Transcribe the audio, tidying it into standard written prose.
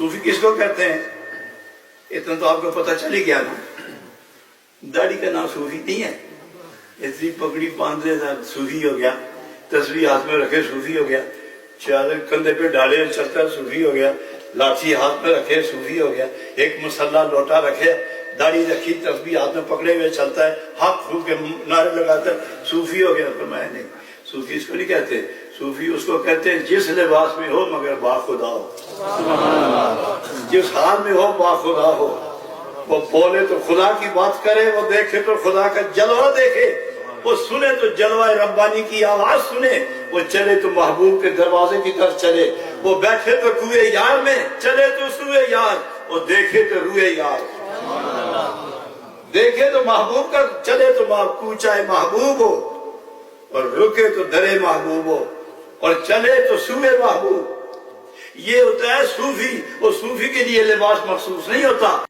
صوفی کس کو کہتے ہیں؟ اتنا تو آپ کو پتہ چل ہی گیا نا، داڑھی کا نام صوفی نہیں ہے، اتنی پگڑی باندھ لے صوفی ہو گیا، تسبیح ہاتھ میں رکھے صوفی ہو گیا، چادر کندھے پہ ڈالے چلتا صوفی ہو گیا، لاٹھی ہاتھ میں رکھے صوفی ہو گیا، ایک مسلح لوٹا رکھے، داڑھی رکھی، تسبیح ہاتھ میں پکڑے ہوئے چلتا ہے، حق ہو کے نعرے لگاتا ہے، صوفی ہو گیا۔ فرمایا نہیں، صوفی اس کو نہیں کہتے، صوفی اس کو کہتے ہیں جس لباس میں ہو مگر با خدا ہو، جس حال میں ہو با خدا ہو، وہ بولے تو خدا کی بات کرے، وہ دیکھے تو خدا کا جلوہ دیکھے، وہ سنے تو جلوہ ربانی کی آواز سنے، وہ چلے تو محبوب کے دروازے کی طرف چلے، وہ بیٹھے تو کوئے یار میں، چلے تو سوئے یار، وہ دیکھے تو روئے یار، دیکھے تو محبوب کا، چلے تو کوچائے محبوب ہو، اور رکے تو درے محبوب ہو، اور چلے تو سوئے محبوب۔ یہ ہوتا ہے صوفی، اور صوفی کے لیے لباس مخصوص نہیں ہوتا۔